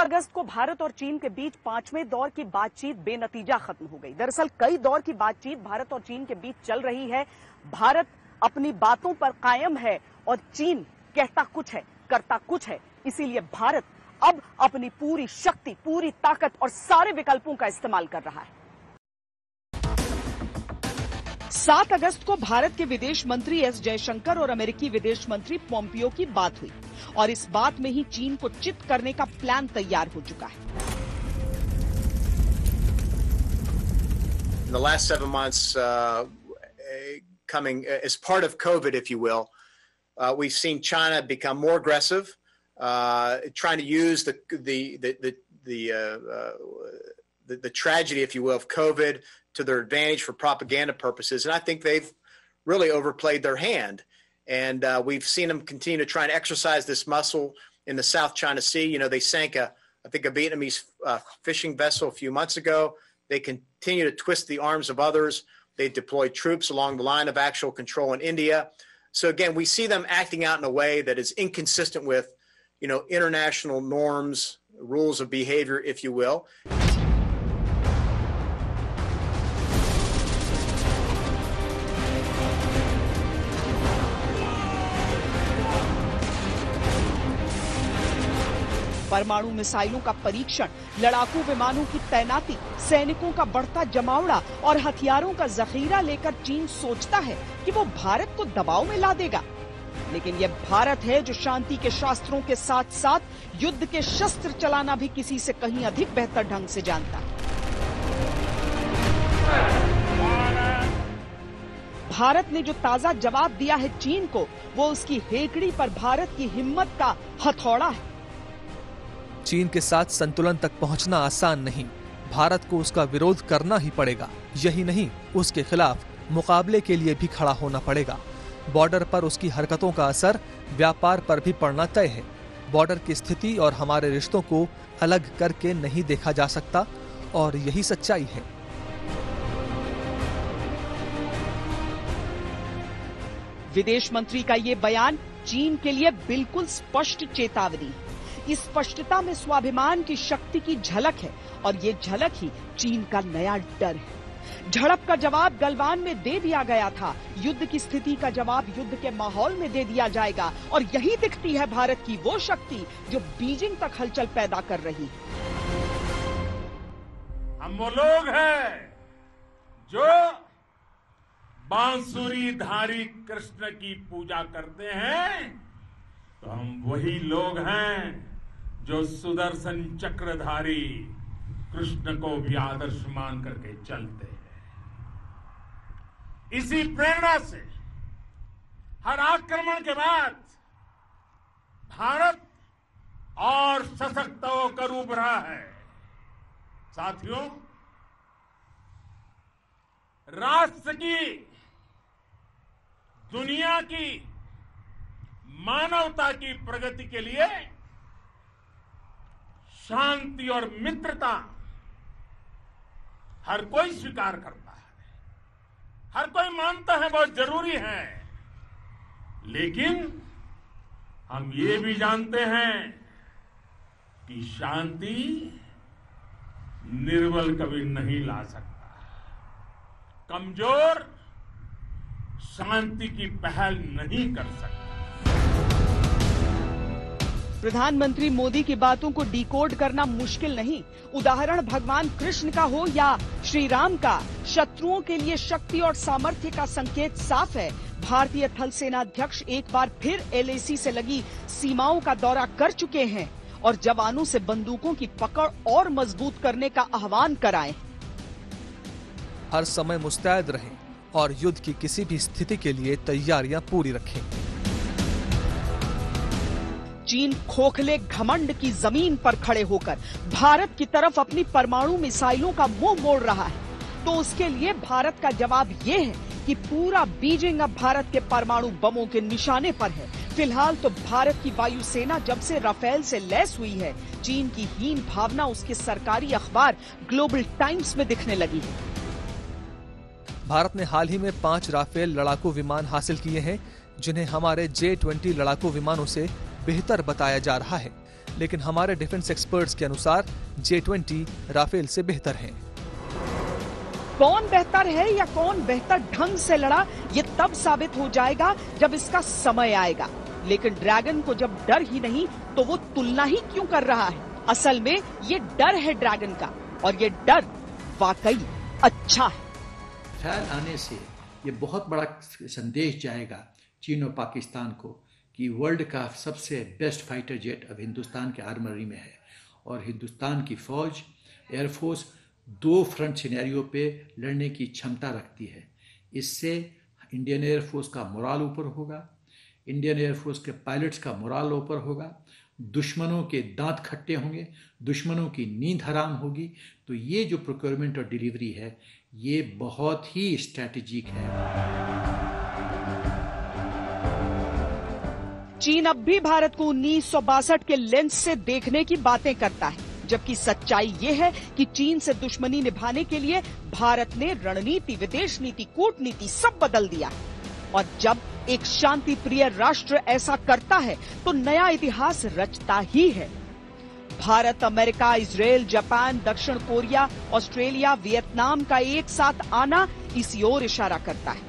अगस्त को भारत और चीन के बीच 5वें दौर की बातचीत बेनतीजा खत्म हो गई। दरअसल कई दौर की बातचीत भारत और चीन के बीच चल रही है। भारत अपनी बातों पर कायम है और चीन कहता कुछ है, करता कुछ है। इसीलिए भारत अब अपनी पूरी शक्ति, पूरी ताकत और सारे विकल्पों का इस्तेमाल कर रहा है। 7 अगस्त को भारत के विदेश मंत्री एस जयशंकर और अमेरिकी विदेश मंत्री पोम्पियो की बात हुई और इस बात में ही चीन को चित करने का प्लान तैयार हो चुका है। In the last 7 months, coming as part of COVID, if you will, we've seen China become more aggressive, trying to use the tragedy, if you will, of COVID to their advantage for propaganda purposes. And I think they've really overplayed their hand. And we've seen them continue to try and exercise this muscle in the South China Sea. You know, they sank a Vietnamese fishing vessel a few months ago. They continue to twist the arms of others. They deploy troops along the line of actual control in India. So again, we see them acting out in a way that is inconsistent with, you know, international norms, rules of behavior, if you will. परमाणु मिसाइलों का परीक्षण, लड़ाकू विमानों की तैनाती, सैनिकों का बढ़ता जमावड़ा और हथियारों का जखीरा लेकर चीन सोचता है कि वो भारत को दबाव में ला देगा। लेकिन यह भारत है जो शांति के शास्त्रों के साथ साथ युद्ध के शस्त्र चलाना भी किसी से कहीं अधिक बेहतर ढंग से जानता है। भारत ने जो ताजा जवाब दिया है चीन को, वो उसकी हेकड़ी पर भारत की हिम्मत का हथौड़ा है। चीन के साथ संतुलन तक पहुंचना आसान नहीं। भारत को उसका विरोध करना ही पड़ेगा। यही नहीं, उसके खिलाफ मुकाबले के लिए भी खड़ा होना पड़ेगा। बॉर्डर पर उसकी हरकतों का असर व्यापार पर भी पड़ना तय है। बॉर्डर की स्थिति और हमारे रिश्तों को अलग करके नहीं देखा जा सकता और यही सच्चाई है। विदेश मंत्री का ये बयान चीन के लिए बिल्कुल स्पष्ट चेतावनी है। इस स्पष्टता में स्वाभिमान की शक्ति की झलक है और ये झलक ही चीन का नया डर है। झड़प का जवाब गलवान में दे दिया गया था, युद्ध की स्थिति का जवाब युद्ध के माहौल में दे दिया जाएगा और यही दिखती है भारत की वो शक्ति जो बीजिंग तक हलचल पैदा कर रही है। हम वो लोग हैं जो बांसुरीधारी कृष्ण की पूजा करते हैं, तो हम वही लोग हैं जो सुदर्शन चक्रधारी कृष्ण को भी आदर्श मान करके चलते हैं। इसी प्रेरणा से हर आक्रमण के बाद भारत और सशक्त होकर उभरा है। साथियों, राष्ट्र की, दुनिया की, मानवता की प्रगति के लिए शांति और मित्रता हर कोई स्वीकार करता है, हर कोई मानता है बहुत जरूरी है। लेकिन हम ये भी जानते हैं कि शांति निर्बल कभी नहीं ला सकता। कमजोर शांति की पहल नहीं कर सकता। प्रधानमंत्री मोदी की बातों को डिकोड करना मुश्किल नहीं। उदाहरण भगवान कृष्ण का हो या श्री राम का, शत्रुओं के लिए शक्ति और सामर्थ्य का संकेत साफ है। भारतीय थल सेना अध्यक्ष एक बार फिर LAC से लगी सीमाओं का दौरा कर चुके हैं और जवानों से बंदूकों की पकड़ और मजबूत करने का आह्वान कराए। हर समय मुस्तैद रहें और युद्ध की किसी भी स्थिति के लिए तैयारियां पूरी रखें। चीन खोखले घमंड की जमीन पर खड़े होकर भारत की तरफ अपनी परमाणु मिसाइलों का मुंह मोड़ रहा है, तो उसके लिए भारत का जवाब ये है कि पूरा बीजिंग अब भारत के परमाणु बमों के निशाने पर है। फिलहाल तो भारत की वायुसेना जब से राफेल से लैस हुई है, चीन की हीन भावना उसके सरकारी अखबार ग्लोबल टाइम्स में दिखने लगी है। भारत ने हाल ही में 5 राफेल लड़ाकू विमान हासिल किए हैं, जिन्हें हमारे J-20 लड़ाकू विमानों से बेहतर बताया जा रहा है। लेकिन हमारे डिफेंस एक्सपर्ट्स के अनुसार J-20 राफेल से बेहतर है। कौन बेहतर है या कौन बेहतर ढंग से लड़ा, ये तब साबित हो जाएगा जब इसका समय आएगा। लेकिन ड्रैगन को जब डर ही नहीं तो वो तुलना ही क्यों कर रहा है? असल में ये डर है ड्रैगन का, और ये डर वाकई अच्छा है। ख्याल आने से ये बहुत बड़ा संदेश जाएगा चीन और पाकिस्तान को कि वर्ल्ड का सबसे बेस्ट फाइटर जेट अब हिंदुस्तान के आर्मरी में है, और हिंदुस्तान की फौज, एयरफोर्स 2 फ्रंट सिनेरियो पे लड़ने की क्षमता रखती है। इससे इंडियन एयरफोर्स का मोराल ऊपर होगा, इंडियन एयरफोर्स के पायलट्स का मोराल ऊपर होगा, दुश्मनों के दांत खट्टे होंगे, दुश्मनों की नींद हराम होगी। तो ये जो प्रोक्योरमेंट और डिलीवरी है ये बहुत ही स्ट्रैटेजिक है। चीन अब भी भारत को 1962 के लेंस से देखने की बातें करता है, जबकि सच्चाई ये है कि चीन से दुश्मनी निभाने के लिए भारत ने रणनीति, विदेश नीति, कूटनीति सब बदल दिया। और जब एक शांति प्रिय राष्ट्र ऐसा करता है तो नया इतिहास रचता ही है। भारत, अमेरिका, इजराइल, जापान, दक्षिण कोरिया, ऑस्ट्रेलिया, वियतनाम का एक साथ आना इसी ओर इशारा करता है।